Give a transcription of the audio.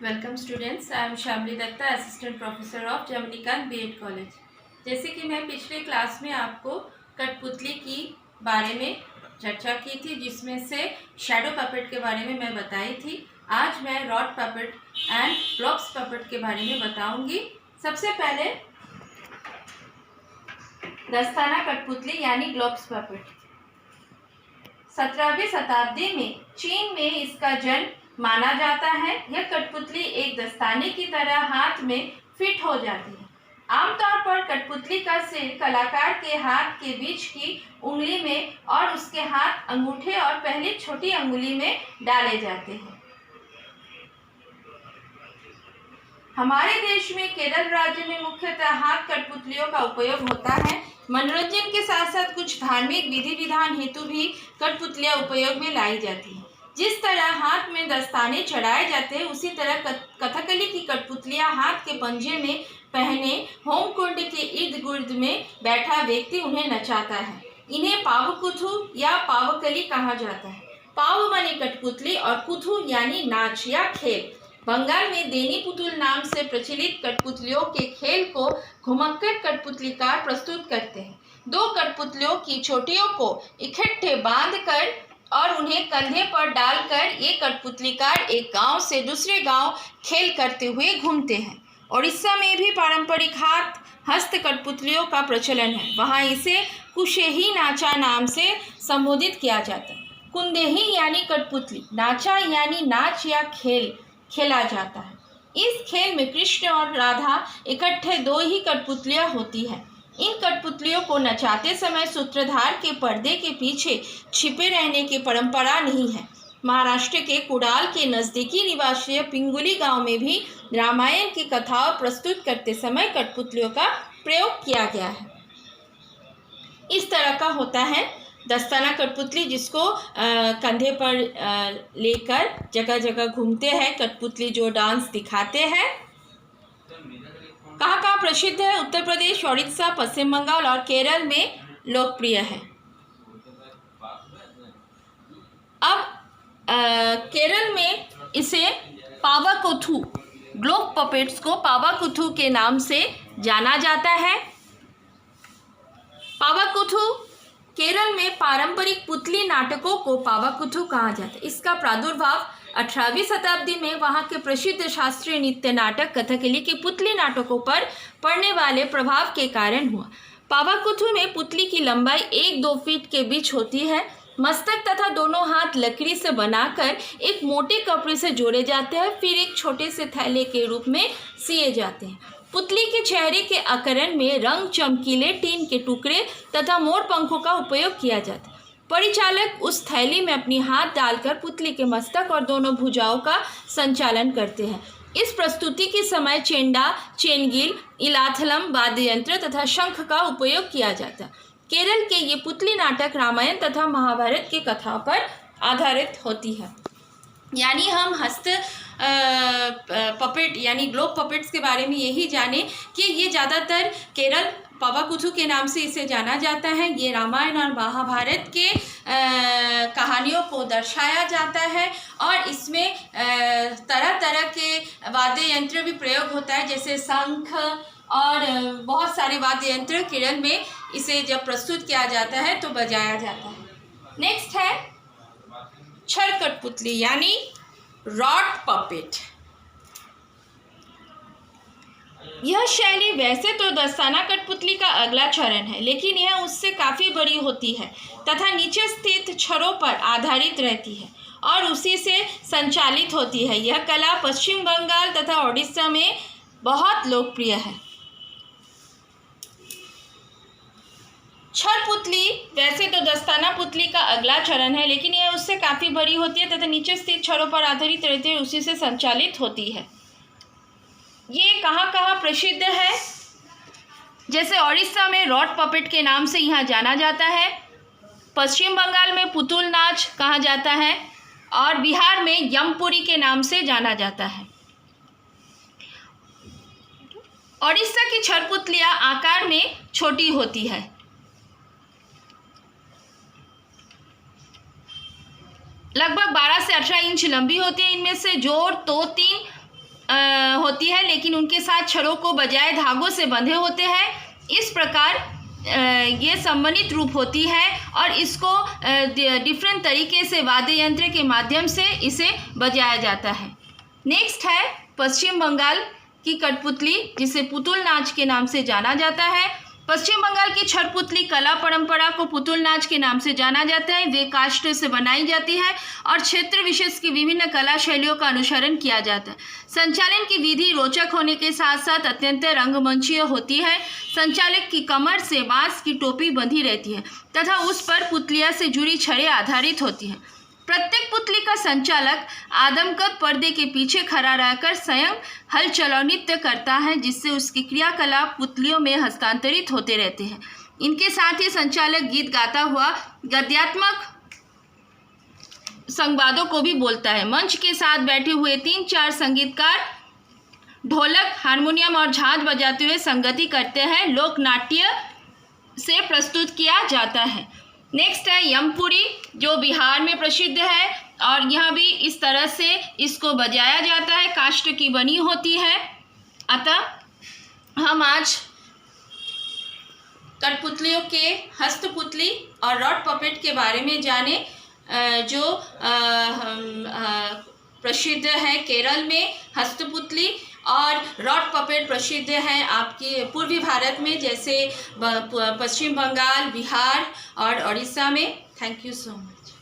Welcome students, I am Shamli Dutta, assistant professor of Jamnikant BEd college. जैसे कि मैं पिछले क्लास में आपको कठपुतली की बारे में चर्चा की थी, जिसमें से शैडो पपेट के बारे में मैं बताई थी। आज मैं rod puppet and blocks puppet के बारे में बताऊंगी। सबसे पहले दस्ताना कठपुतली यानी ग्लोब्स पपेट। 17वीं शताब्दी में चीन में इसका जन्म माना जाता है। यह कठपुतली एक दस्ताने की तरह हाथ में फिट हो जाती है। आमतौर पर कठपुतली का सिर कलाकार के हाथ के बीच की उंगली में और उसके हाथ अंगूठे और पहली छोटी अंगुली में डाले जाते हैं। हमारे देश में केरल राज्य में मुख्यतः हाथ कठपुतलियों का उपयोग होता है। मनोरंजन के साथ साथ कुछ धार्मिक विधि विधान हेतु भी कठपुतलियां उपयोग में लाई जाती हैं। जिस तरह हाथ में दस्ताने चढ़ाए जाते हैं, उसी तरह कथकली की कठपुतलियां हाथ के पंजे में पहने होमकुंड के इर्द गिर्द में बैठा व्यक्ति उन्हें नचाता है। इन्हें पावकुथु या पावकली कहा जाता है। पाव माने कठपुतली और कुथु यानी नाच या खेल। बंगाल में देनी पुतुल नाम से प्रचलित कठपुतलियों के खेल को घुमक्कड़ कठपुतलीकार प्रस्तुत करते हैं। दो कठपुतलियों की चोटियों को इकट्ठे बांधकर और उन्हें कंधे पर डालकर ये कठपुतलीकार एक गांव से दूसरे गांव खेल करते हुए घूमते हैं। उड़ीसा में भी पारंपरिक हस्त कठपुतलियों का प्रचलन है। वहाँ इसे कुशेही नाचा नाम से संबोधित किया जाता है। कुंदेही यानी कठपुतली, नाचा यानी नाच या खेल खेला जाता है। इस खेल में कृष्ण और राधा इकट्ठे दो ही कठपुतलियां होती है। इन कठपुतलियों को नचाते समय सूत्रधार के पर्दे के पीछे छिपे रहने की परंपरा नहीं है। महाराष्ट्र के कुडाल के नज़दीकी निवासी पिंगुली गांव में भी रामायण की कथाओं प्रस्तुत करते समय कठपुतलियों का प्रयोग किया गया है। इस तरह का होता है दस्ताना कठपुतली, जिसको कंधे पर लेकर जगह जगह घूमते हैं। कठपुतली जो डांस दिखाते हैं कहाँ कहाँ प्रसिद्ध है? उत्तर प्रदेश, उड़ीसा, पश्चिम बंगाल और केरल में लोकप्रिय है। अब केरल में इसे पावाकुथु, ग्लोब पपेट्स को पावाकुथु के नाम से जाना जाता है। पावाकुथु केरल में पारंपरिक पुतली नाटकों को पावाकुथु कहा जाता है। इसका प्रादुर्भाव 18वीं शताब्दी में वहाँ के प्रसिद्ध शास्त्रीय नृत्य नाटक कथकली के पुतली नाटकों पर पड़ने वाले प्रभाव के कारण हुआ। पावाकुथु में पुतली की लंबाई 1-2 फीट के बीच होती है। मस्तक तथा दोनों हाथ लकड़ी से बनाकर एक मोटे कपड़े से जोड़े जाते हैं, फिर एक छोटे से थैले के रूप में सिए जाते हैं। पुतली के चेहरे के आकरण में रंग चमकीले टीन के टुकड़े तथा मोर पंखों का उपयोग किया जाता है। परिचालक उस थैली में अपनी हाथ डालकर पुतली के मस्तक और दोनों भुजाओं का संचालन करते हैं। इस प्रस्तुति के समय चेंडा, चेनगिल, इलाथलम वाद्य यंत्र तथा शंख का उपयोग किया जाता है। केरल के ये पुतली नाटक रामायण तथा महाभारत की कथाओं पर आधारित होती है। यानी हम हस्त पपेट यानी ग्लोब पपेट्स के बारे में यही जाने कि ये ज़्यादातर केरल पावाकुथु के नाम से इसे जाना जाता है। ये रामायण और महाभारत के कहानियों को दर्शाया जाता है और इसमें तरह तरह के वाद्य यंत्र भी प्रयोग होता है, जैसे शंख और बहुत सारे वाद्य यंत्र केरल में इसे जब प्रस्तुत किया जाता है तो बजाया जाता है। नेक्स्ट है छड़ कठपुतली यानी रॉड पपेट। यह शैली वैसे तो दस्ताना कठपुतली का अगला चरण है, लेकिन यह उससे काफ़ी बड़ी होती है तथा नीचे स्थित छड़ों पर आधारित रहती है और उसी से संचालित होती है। यह कला पश्चिम बंगाल तथा उड़ीसा में बहुत लोकप्रिय है। छड़ पुतली वैसे तो दस्ताना पुतली का अगला चरण है, लेकिन यह उससे काफ़ी बड़ी होती है तथा नीचे स्थित छड़ों पर आधारित रहती है, उसी से संचालित होती है। ये कहाँ कहाँ प्रसिद्ध है? जैसे उड़ीसा में रॉड पपेट के नाम से यहाँ जाना जाता है, पश्चिम बंगाल में पुतुल नाच कहा जाता है और बिहार में यमपुरी के नाम से जाना जाता है। उड़ीसा की छड़ पुतलियाँ आकार में छोटी होती है। लगभग 12 से 18 इंच लंबी होती है। इनमें से जोड़ तो 3 होती है, लेकिन उनके साथ छड़ों को बजाय धागों से बंधे होते हैं। इस प्रकार ये सम्मिलित रूप होती है और इसको डिफरेंट तरीके से वाद्य यंत्र के माध्यम से इसे बजाया जाता है। नेक्स्ट है पश्चिम बंगाल की कठपुतली, जिसे पुतुल नाच के नाम से जाना जाता है। पश्चिम बंगाल की छठपुतली कला परंपरा को पुतुल नाच के नाम से जाना जाता है। वे काष्ठ से बनाई जाती है और क्षेत्र विशेष की विभिन्न कला शैलियों का अनुसरण किया जाता है। संचालन की विधि रोचक होने के साथ साथ अत्यंत रंगमंचीय होती है। संचालक की कमर से बांस की टोपी बंधी रहती है तथा उस पर पुतलिया से जुड़ी छड़ें आधारित होती हैं। प्रत्येक पुतली का संचालक आदमकद पर्दे के पीछे खड़ा रहकर स्वयं हलचल और नृत्य करता है, जिससे उसकी क्रियाकलाप पुतलियों में हस्तांतरित होते रहते हैं। इनके साथ ही संचालक गीत गाता हुआ गद्यात्मक संवादों को भी बोलता है। मंच के साथ बैठे हुए 3-4 संगीतकार ढोलक, हारमोनियम और झांझ बजाते हुए संगति करते हैं। लोक नाट्य से प्रस्तुत किया जाता है। नेक्स्ट है यमपुरी, जो बिहार में प्रसिद्ध है और यहाँ भी इस तरह से इसको बजाया जाता है। काष्ठ की बनी होती है। अतः हम आज कठपुतलियों के हस्तपुतली और रॉड पपेट के बारे में जाने, जो प्रसिद्ध है केरल में हस्तपुतली और रॉड पपेट प्रसिद्ध है आपके पूर्वी भारत में, जैसे पश्चिम बंगाल, बिहार और उड़ीसा में। Thank you so much.